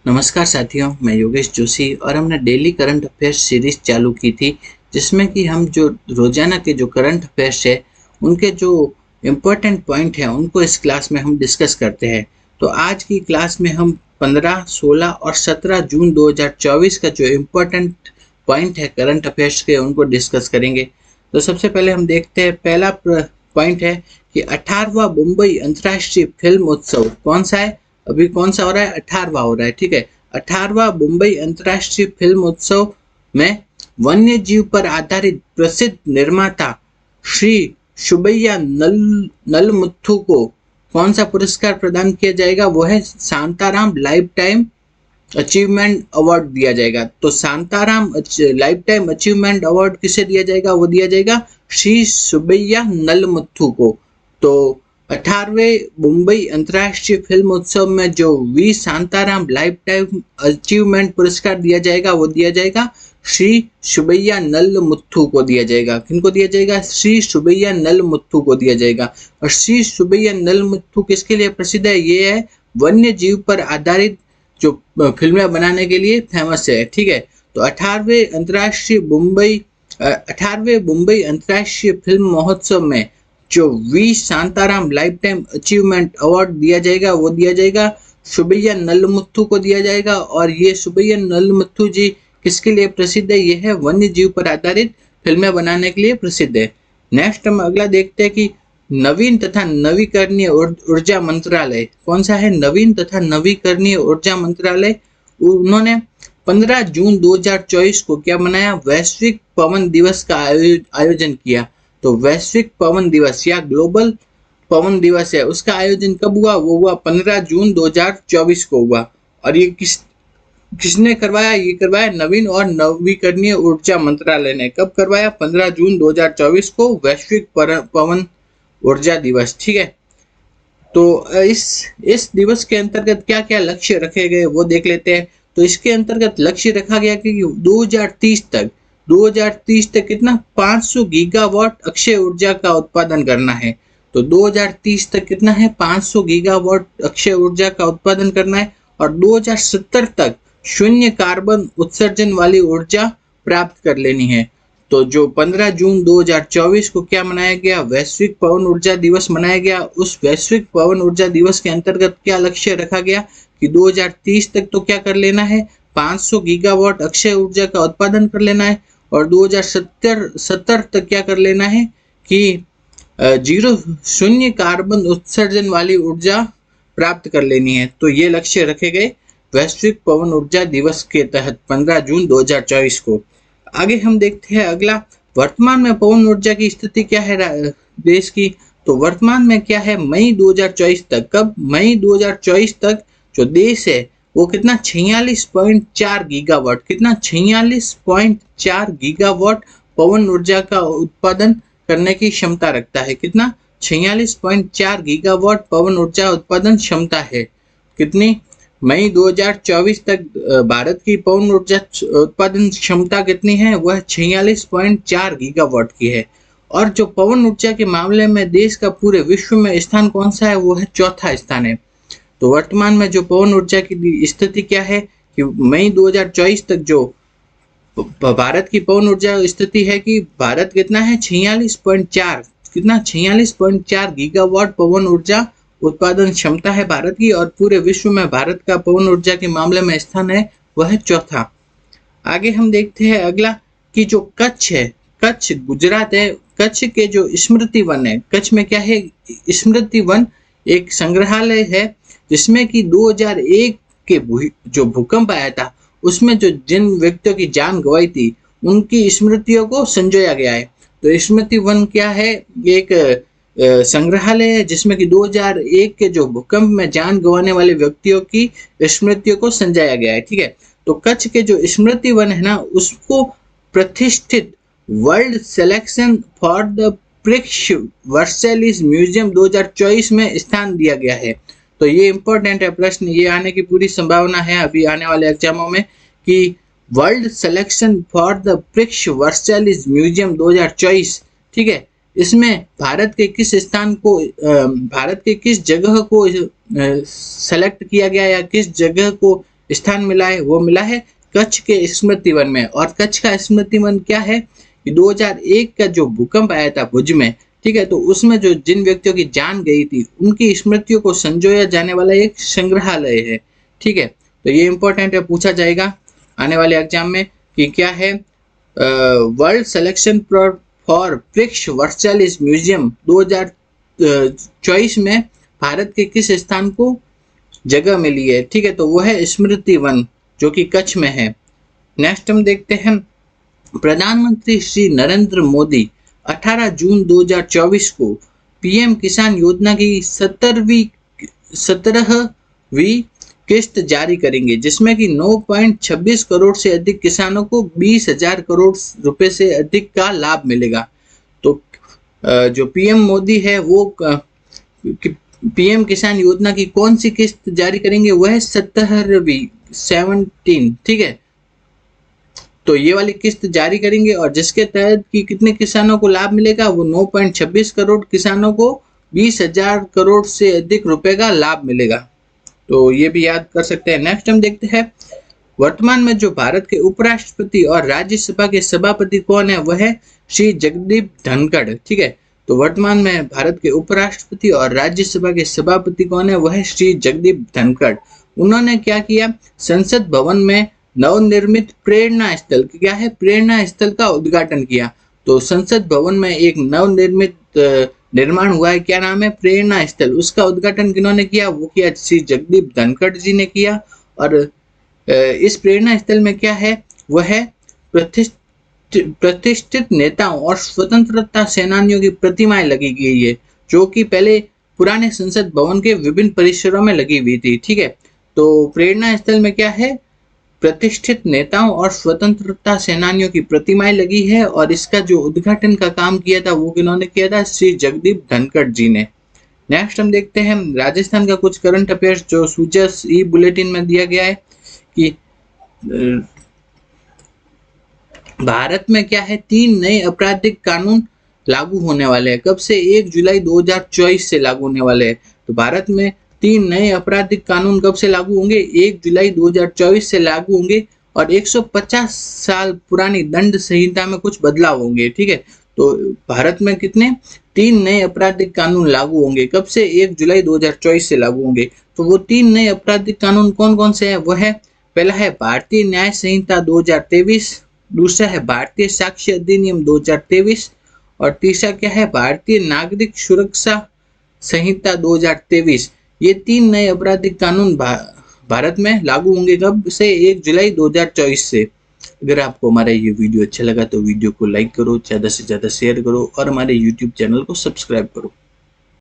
नमस्कार साथियों, मैं योगेश जोशी और हमने डेली करंट अफेयर्स सीरीज चालू की थी जिसमें कि हम जो रोजाना के जो करंट अफेयर्स है उनके जो इम्पोर्टेंट पॉइंट है उनको इस क्लास में हम डिस्कस करते हैं। तो आज की क्लास में हम 15, 16 और 17 जून 2024 का जो इम्पोर्टेंट पॉइंट है करंट अफेयर्स के उनको डिस्कस करेंगे। तो सबसे पहले हम देखते हैं, पहला पॉइंट है कि 18वां मुंबई अंतर्राष्ट्रीय फिल्म उत्सव कौन सा है। अभी कौन सा हो रहा है? 18वां हो रहा है, ठीक है। 18वां मुंबई अंतर्राष्ट्रीय फिल्म उत्सव में वन्य जीव पर आधारित प्रसिद्ध निर्माता श्री सुब्बैया नलमुथु को कौन सा पुरस्कार प्रदान किया जाएगा? वो है Shantaram lifetime achievement award दिया जाएगा। तो Shantaram lifetime achievement award किसे दिया जाएगा? वो दिया जाएगा श्री सुब्बैया नलमुथु को। तो 18वें मुंबई अंतर्राष्ट्रीय फिल्म उत्सव में जो V Shantaram lifetime achievement पुरस्कार दिया जाएगा वो दिया जाएगा श्री सुब्बैया नलमुथु को दिया जाएगा। किनको दिया जाएगा? श्री सुब्बैया नलमुथु को दिया जाएगा। और श्री सुब्बैया नलमुथु किसके लिए प्रसिद्ध है? ये है वन्य जीव पर आधारित जो फिल्में बनाने के लिए फेमस है, ठीक है। तो 18वें मुंबई अंतर्राष्ट्रीय फिल्म महोत्सव में जो V Shantaram lifetime achievement award दिया जाएगा वो दिया जाएगा सुब्बैया नलमुथु को दिया जाएगा। और ये सुब्बैया नलमुथु जी किसके लिए प्रसिद्ध है? ये है वन्य जीव पर आधारित फिल्में बनाने के लिए प्रसिद्ध है। नेक्स्ट हम अगला देखते हैं कि नवीन तथा नवीकरणीय ऊर्जा मंत्रालय कौन सा है? नवीन तथा नवीकरणीय ऊर्जा मंत्रालय, उन्होंने 15 जून 2024 को क्या मनाया? वैश्विक पवन दिवस का आयोजन किया। तो वैश्विक पवन दिवस या ग्लोबल पवन दिवस है, उसका आयोजन कब हुआ? वो हुआ 15 जून 2024 को हुआ। और ये किसने करवाया? ये करवाया नवीन और नवीकरणीय ऊर्जा मंत्रालय ने। कब करवाया? 15 जून 2024 को वैश्विक पवन ऊर्जा दिवस, ठीक है। तो इस दिवस के अंतर्गत क्या क्या लक्ष्य रखे गए वो देख लेते हैं। तो इसके अंतर्गत लक्ष्य रखा गया कि 2030 तक कितना? 500 गीगावाट अक्षय ऊर्जा का उत्पादन करना है। तो 2030 तक कितना है? 500 गीगावाट अक्षय ऊर्जा का उत्पादन करना है। और 2070 तक शून्य कार्बन उत्सर्जन वाली ऊर्जा प्राप्त कर लेनी है। तो जो 15 जून 2024 को क्या मनाया गया? वैश्विक पवन ऊर्जा दिवस मनाया गया। उस वैश्विक पवन ऊर्जा दिवस के अंतर्गत क्या लक्ष्य रखा गया कि 2030 तक तो क्या कर लेना है? 500 गीगावाट अक्षय ऊर्जा का उत्पादन कर लेना है। और 2070 तक क्या कर लेना है कि शून्य कार्बन उत्सर्जन वाली ऊर्जा प्राप्त कर लेनी है। तो ये लक्ष्य रखे गए वैश्विक पवन ऊर्जा दिवस के तहत 15 जून 2024 को। आगे हम देखते हैं अगला, वर्तमान में पवन ऊर्जा की स्थिति क्या है देश की। तो वर्तमान में क्या है? मई 2024 तक, कब? मई 2024 तक जो देश है वो कितना? 46.4 गीगावाट, कितना? 46.4 गीगावाट पवन ऊर्जा का उत्पादन करने की क्षमता रखता है। कितना? 46.4 गीगावाट पवन ऊर्जा उत्पादन क्षमता है। कितनी? मई 2024 तक भारत की पवन ऊर्जा उत्पादन क्षमता कितनी है? वह 46.4 गीगावाट की है। और जो पवन ऊर्जा के मामले में देश का पूरे विश्व में स्थान कौन सा है? वो है चौथा स्थान है। तो वर्तमान में जो पवन ऊर्जा की स्थिति क्या है कि मई 2024 तक जो भारत की पवन ऊर्जा स्थिति है कि भारत कितना है? 46.4, कितना? 46.4 गीगावाट पवन ऊर्जा उत्पादन क्षमता है भारत की। और पूरे विश्व में भारत का पवन ऊर्जा के मामले में स्थान है वह है चौथा। आगे हम देखते हैं अगला कि जो कच्छ है, कच्छ गुजरात है, कच्छ के जो स्मृति वन है, कच्छ में क्या है? स्मृति वन एक संग्रहालय है जिसमें कि 2001 के जो भूकंप आया था उसमें जो जिन व्यक्तियों की जान गंवाई थी उनकी स्मृतियों को संजोया गया है। तो स्मृति वन क्या है? एक संग्रहालय है जिसमें कि 2001 के जो भूकंप में जान गंवाने वाले व्यक्तियों की स्मृतियों को संजाया गया है, ठीक है। तो कच्छ के जो स्मृति वन है ना, उसको प्रतिष्ठित world selection for the prix Versailles museum 2024 में स्थान दिया गया है। तो ये इंपॉर्टेंट है प्रश्न, ये आने की पूरी संभावना है अभी आने वाले एग्जामों में कि world selection for the prix Versailles museum 2024, ठीक है। इसमें भारत के किस स्थान को, भारत के किस जगह को सेलेक्ट किया गया या किस जगह को स्थान मिला है वो मिला है कच्छ के स्मृति वन में। और कच्छ का स्मृति वन क्या है कि 2001 का जो भूकंप आया था भुज में, ठीक है, तो उसमें जो जिन व्यक्तियों की जान गई थी उनकी स्मृतियों को संजोया जाने वाला एक संग्रहालय है, ठीक है। तो ये इंपॉर्टेंट है, पूछा जाएगा आने वाले एग्जाम में कि क्या है world selection for Prix Versailles museum 2024 में भारत के किस स्थान को जगह मिली है, ठीक है, तो वो है स्मृति वन जो कि कच्छ में है। नेक्स्ट हम देखते हैं प्रधानमंत्री श्री नरेंद्र मोदी 18 जून 2024 को पीएम किसान योजना की 17वीं किस्त जारी करेंगे, जिसमें कि 9.26 करोड़ से अधिक किसानों को 20,000 करोड़ रुपए से अधिक का लाभ मिलेगा। तो जो पीएम मोदी है वो पीएम किसान योजना की कौन सी किस्त जारी करेंगे, वह है 17, ठीक है। तो ये वाली किस्त जारी करेंगे और जिसके तहत कि कितने किसानों को लाभ मिलेगा, वो 9.26 करोड़ किसानों को 20,000 करोड़ से अधिक रुपए का लाभ मिलेगा। तो ये भी याद कर सकते हैं। नेक्स्ट हम देखते हैं वर्तमान में जो भारत के उपराष्ट्रपति और राज्यसभा के सभापति कौन है, वह है श्री जगदीप धनखड़, ठीक है। तो वर्तमान में भारत के उपराष्ट्रपति और राज्यसभा के सभापति कौन है, वह है श्री जगदीप धनखड़। उन्होंने क्या किया, संसद भवन में नवनिर्मित प्रेरणा स्थल, क्या है, प्रेरणा स्थल का उद्घाटन किया। तो संसद भवन में एक नवनिर्मित निर्माण हुआ है, क्या नाम है, प्रेरणा स्थल। उसका उद्घाटन किन्होंने किया, वो किया श्री जगदीप धनखड़ जी ने किया। और इस प्रेरणा स्थल में क्या है, वह है प्रतिष्ठित नेताओं और स्वतंत्रता सेनानियों की प्रतिमाएं लगी गई है, जो कि पहले पुराने संसद भवन के विभिन्न परिसरों में लगी हुई थी, ठीक है। तो प्रेरणा स्थल में क्या है, प्रतिष्ठित नेताओं और स्वतंत्रता सेनानियों की प्रतिमाएं लगी है। और इसका जो उद्घाटन का काम किया था वो किन्होंने किया था, श्री जगदीप धनखड़ जी ने। नेक्स्ट हम देखते हैं राजस्थान का कुछ करंट अफेयर्स जो सूचस ई बुलेटिन में दिया गया है कि भारत में क्या है, 3 नए आपराधिक कानून लागू होने वाले हैं। कब से, 1 जुलाई 2024 से लागू होने वाले हैं। तो भारत में 3 नए आपराधिक कानून कब से लागू होंगे, 1 जुलाई 2024 से लागू होंगे। और 150 साल पुरानी दंड संहिता में कुछ बदलाव होंगे, ठीक है। तो भारत में कितने, 3 नए आपराधिक कानून लागू होंगे। कब से, 1 जुलाई 2024 से लागू होंगे। तो वो 3 नए आपराधिक कानून कौन कौन से हैं, वह है, पहला है भारतीय न्याय संहिता 2023, दूसरा है भारतीय साक्ष्य अधिनियम 2023 और तीसरा क्या है, भारतीय नागरिक सुरक्षा संहिता 2023। ये 3 नए आपराधिक कानून भारत में लागू होंगे कब से, 1 जुलाई 2024 से। अगर आपको हमारा ये वीडियो अच्छा लगा तो वीडियो को लाइक करो, ज़्यादा से ज़्यादा शेयर करो और हमारे YouTube चैनल को सब्सक्राइब करो।